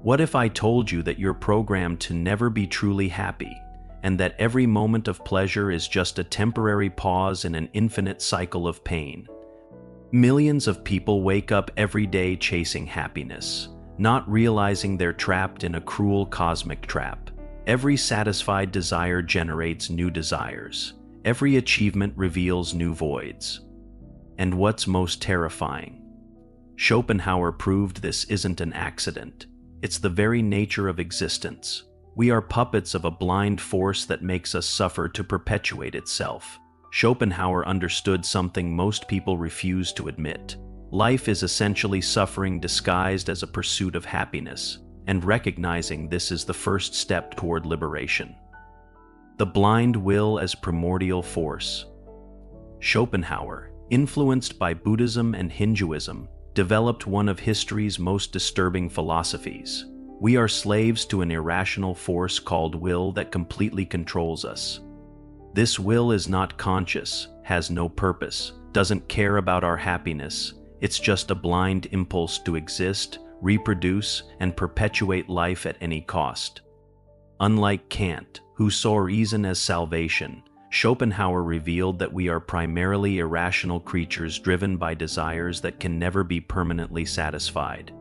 What if I told you that you're programmed to never be truly happy, and that every moment of pleasure is just a temporary pause in an infinite cycle of pain? Millions of people wake up every day chasing happiness, not realizing they're trapped in a cruel cosmic trap. Every satisfied desire generates new desires. Every achievement reveals new voids. And what's most terrifying? Schopenhauer proved this isn't an accident. It's the very nature of existence. We are puppets of a blind force that makes us suffer to perpetuate itself. Schopenhauer understood something most people refuse to admit. Life is essentially suffering disguised as a pursuit of happiness, and recognizing this is the first step toward liberation. The blind will as primordial force. Schopenhauer, influenced by Buddhism and Hinduism, developed one of history's most disturbing philosophies. We are slaves to an irrational force called will that completely controls us. This will is not conscious, has no purpose, doesn't care about our happiness. It's just a blind impulse to exist, reproduce, and perpetuate life at any cost. Unlike Kant, who saw reason as salvation, Schopenhauer revealed that we are primarily irrational creatures driven by desires that can never be permanently satisfied.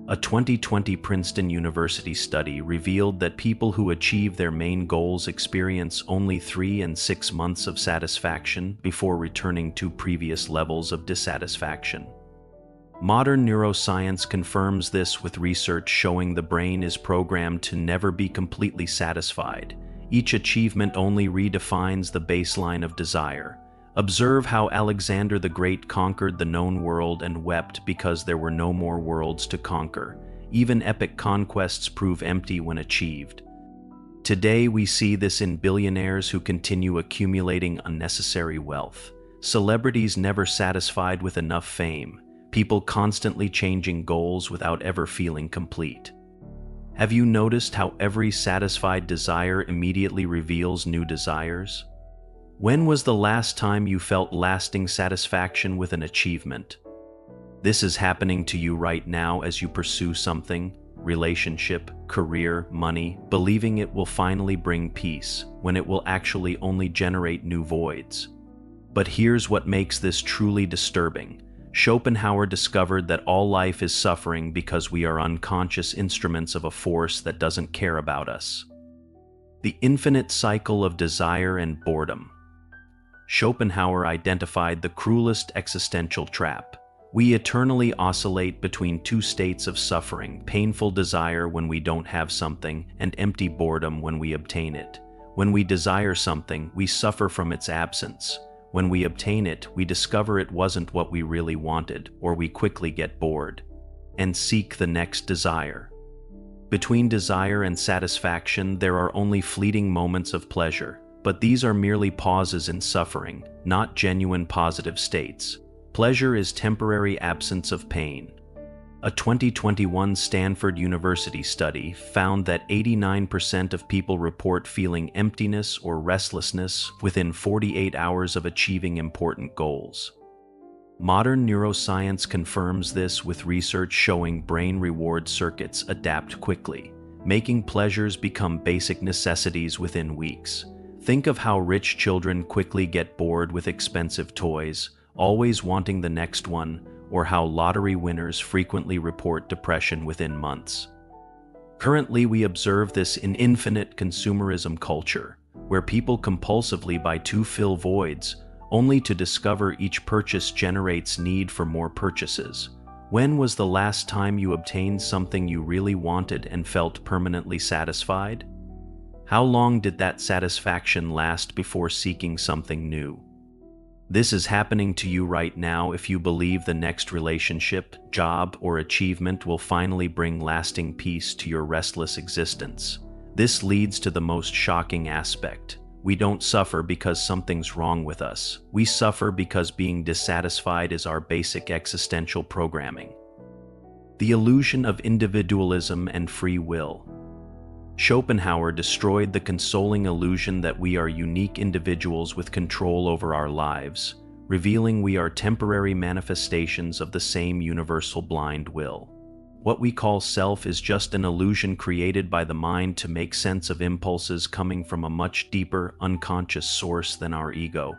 A 2020 Princeton University study revealed that people who achieve their main goals experience only 3 and 6 months of satisfaction before returning to previous levels of dissatisfaction. Modern neuroscience confirms this with research showing the brain is programmed to never be completely satisfied. Each achievement only redefines the baseline of desire. Observe how Alexander the Great conquered the known world and wept because there were no more worlds to conquer. Even epic conquests prove empty when achieved. Today we see this in billionaires who continue accumulating unnecessary wealth, celebrities never satisfied with enough fame, people constantly changing goals without ever feeling complete. Have you noticed how every satisfied desire immediately reveals new desires? When was the last time you felt lasting satisfaction with an achievement? This is happening to you right now as you pursue something, relationship, career, money, believing it will finally bring peace, when it will actually only generate new voids. But here's what makes this truly disturbing. Schopenhauer discovered that all life is suffering because we are unconscious instruments of a force that doesn't care about us. The infinite cycle of desire and boredom. Schopenhauer identified the cruelest existential trap. We eternally oscillate between two states of suffering, painful desire when we don't have something, and empty boredom when we obtain it. When we desire something, we suffer from its absence. When we obtain it, we discover it wasn't what we really wanted, or we quickly get bored and seek the next desire. Between desire and satisfaction, there are only fleeting moments of pleasure, but these are merely pauses in suffering, not genuine positive states. Pleasure is temporary absence of pain. A 2021 Stanford University study found that 89% of people report feeling emptiness or restlessness within 48 hours of achieving important goals. Modern neuroscience confirms this with research showing brain reward circuits adapt quickly, making pleasures become basic necessities within weeks. Think of how rich children quickly get bored with expensive toys, always wanting the next one, or how lottery winners frequently report depression within months. Currently, we observe this in infinite consumerism culture, where people compulsively buy to fill voids, only to discover each purchase generates need for more purchases. When was the last time you obtained something you really wanted and felt permanently satisfied? How long did that satisfaction last before seeking something new? This is happening to you right now if you believe the next relationship, job, or achievement will finally bring lasting peace to your restless existence. This leads to the most shocking aspect. We don't suffer because something's wrong with us. We suffer because being dissatisfied is our basic existential programming. The illusion of individualism and free will. Schopenhauer destroyed the consoling illusion that we are unique individuals with control over our lives, revealing we are temporary manifestations of the same universal blind will. What we call self is just an illusion created by the mind to make sense of impulses coming from a much deeper, unconscious source than our ego.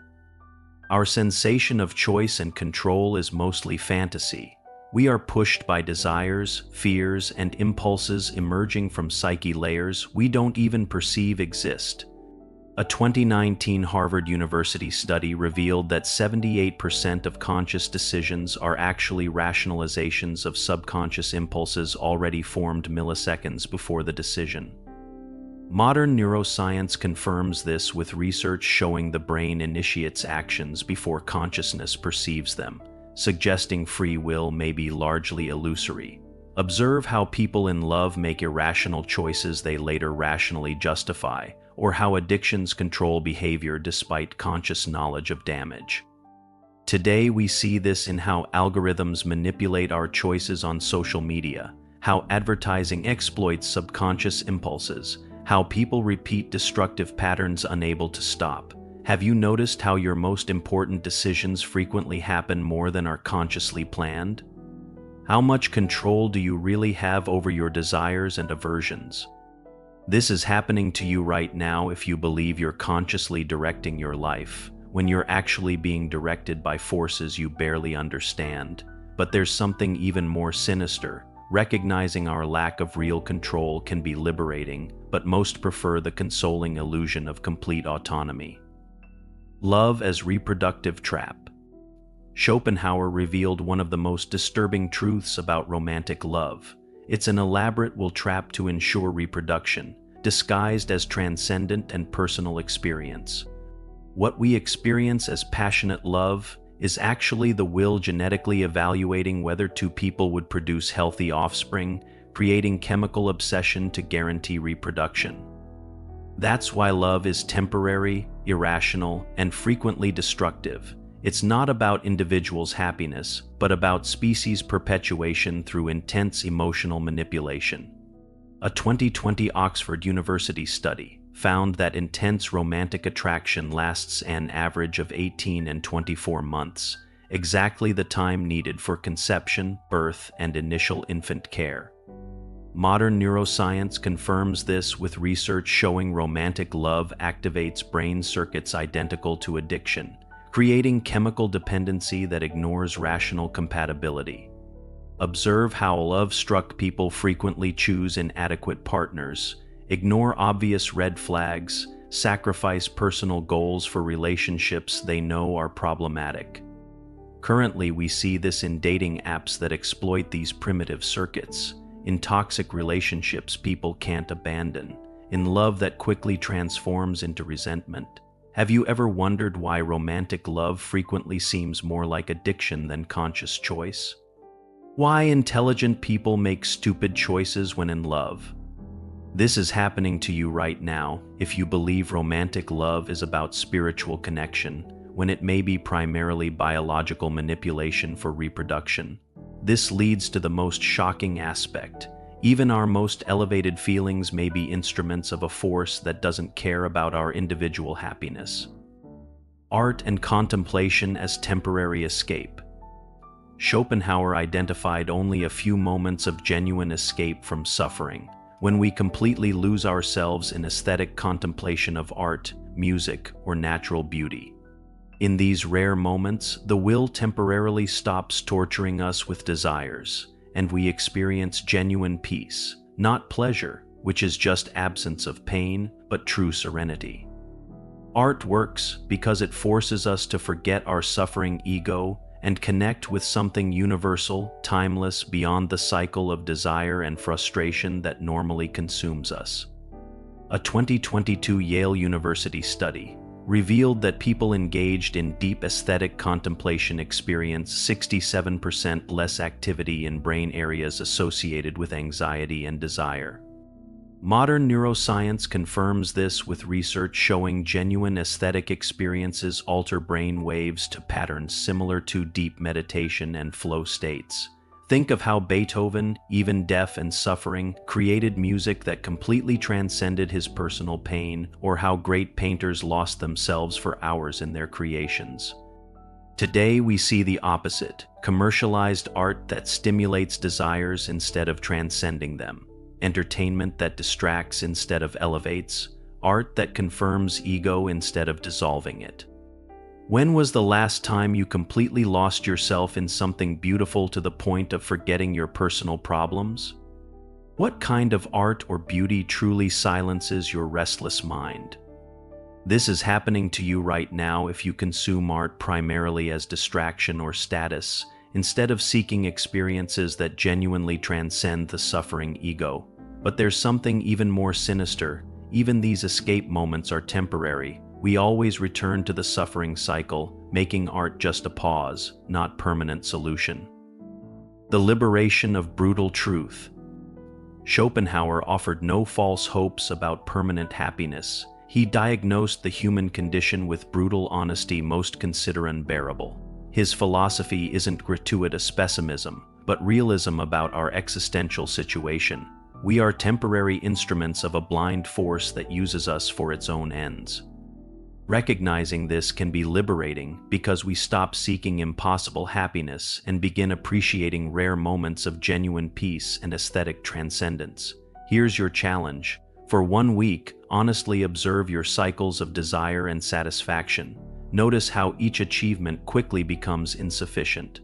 Our sensation of choice and control is mostly fantasy. We are pushed by desires, fears, and impulses emerging from psyche layers we don't even perceive exist. A 2019 Harvard University study revealed that 78% of conscious decisions are actually rationalizations of subconscious impulses already formed milliseconds before the decision. Modern neuroscience confirms this with research showing the brain initiates actions before consciousness perceives them, suggesting free will may be largely illusory. Observe how people in love make irrational choices they later rationally justify, or how addictions control behavior despite conscious knowledge of damage. Today we see this in how algorithms manipulate our choices on social media, how advertising exploits subconscious impulses, how people repeat destructive patterns unable to stop. Have you noticed how your most important decisions frequently happen more than are consciously planned? How much control do you really have over your desires and aversions? This is happening to you right now if you believe you're consciously directing your life, when you're actually being directed by forces you barely understand. But there's something even more sinister. Recognizing our lack of real control can be liberating, but most prefer the consoling illusion of complete autonomy. Love as reproductive trap. Schopenhauer revealed one of the most disturbing truths about romantic love. It's an elaborate trap to ensure reproduction, disguised as transcendent and personal experience. What we experience as passionate love is actually the will genetically evaluating whether two people would produce healthy offspring, creating chemical obsession to guarantee reproduction. That's why love is temporary, irrational, and frequently destructive. It's not about individuals' happiness, but about species perpetuation through intense emotional manipulation. A 2020 Oxford University study found that intense romantic attraction lasts an average of 18 and 24 months, exactly the time needed for conception, birth, and initial infant care. Modern neuroscience confirms this with research showing romantic love activates brain circuits identical to addiction, creating chemical dependency that ignores rational compatibility. Observe how love-struck people frequently choose inadequate partners, ignore obvious red flags, sacrifice personal goals for relationships they know are problematic. Currently, we see this in dating apps that exploit these primitive circuits, in toxic relationships people can't abandon, in love that quickly transforms into resentment. Have you ever wondered why romantic love frequently seems more like addiction than conscious choice? Why intelligent people make stupid choices when in love? This is happening to you right now if you believe romantic love is about spiritual connection, when it may be primarily biological manipulation for reproduction. This leads to the most shocking aspect. Even our most elevated feelings may be instruments of a force that doesn't care about our individual happiness. Art and contemplation as temporary escape. Schopenhauer identified only a few moments of genuine escape from suffering, when we completely lose ourselves in aesthetic contemplation of art, music, or natural beauty. In these rare moments, the will temporarily stops torturing us with desires, and we experience genuine peace, not pleasure, which is just absence of pain, but true serenity. Art works because it forces us to forget our suffering ego and connect with something universal, timeless, beyond the cycle of desire and frustration that normally consumes us. A 2022 Yale University study revealed that people engaged in deep aesthetic contemplation experience 67% less activity in brain areas associated with anxiety and desire. Modern neuroscience confirms this with research showing genuine aesthetic experiences alter brain waves to patterns similar to deep meditation and flow states. Think of how Beethoven, even deaf and suffering, created music that completely transcended his personal pain, or how great painters lost themselves for hours in their creations. Today we see the opposite, commercialized art that stimulates desires instead of transcending them, entertainment that distracts instead of elevates, art that confirms ego instead of dissolving it. When was the last time you completely lost yourself in something beautiful to the point of forgetting your personal problems? What kind of art or beauty truly silences your restless mind? This is happening to you right now if you consume art primarily as distraction or status, instead of seeking experiences that genuinely transcend the suffering ego. But there's something even more sinister. Even these escape moments are temporary. We always return to the suffering cycle, making art just a pause, not permanent solution. The liberation of brutal truth. Schopenhauer offered no false hopes about permanent happiness. He diagnosed the human condition with brutal honesty most consider unbearable. His philosophy isn't gratuitous pessimism, but realism about our existential situation. We are temporary instruments of a blind force that uses us for its own ends. Recognizing this can be liberating because we stop seeking impossible happiness and begin appreciating rare moments of genuine peace and aesthetic transcendence. Here's your challenge. For 1 week, honestly observe your cycles of desire and satisfaction. Notice how each achievement quickly becomes insufficient.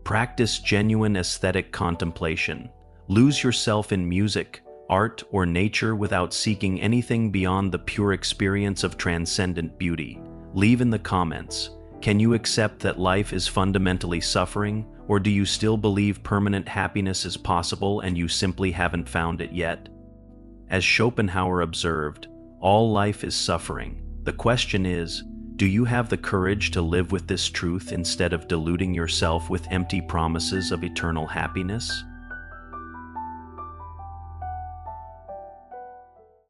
Practice genuine aesthetic contemplation. Lose yourself in music, art, or nature without seeking anything beyond the pure experience of transcendent beauty. Leave in the comments, can you accept that life is fundamentally suffering, or do you still believe permanent happiness is possible and you simply haven't found it yet? As Schopenhauer observed, all life is suffering. The question is, do you have the courage to live with this truth instead of deluding yourself with empty promises of eternal happiness?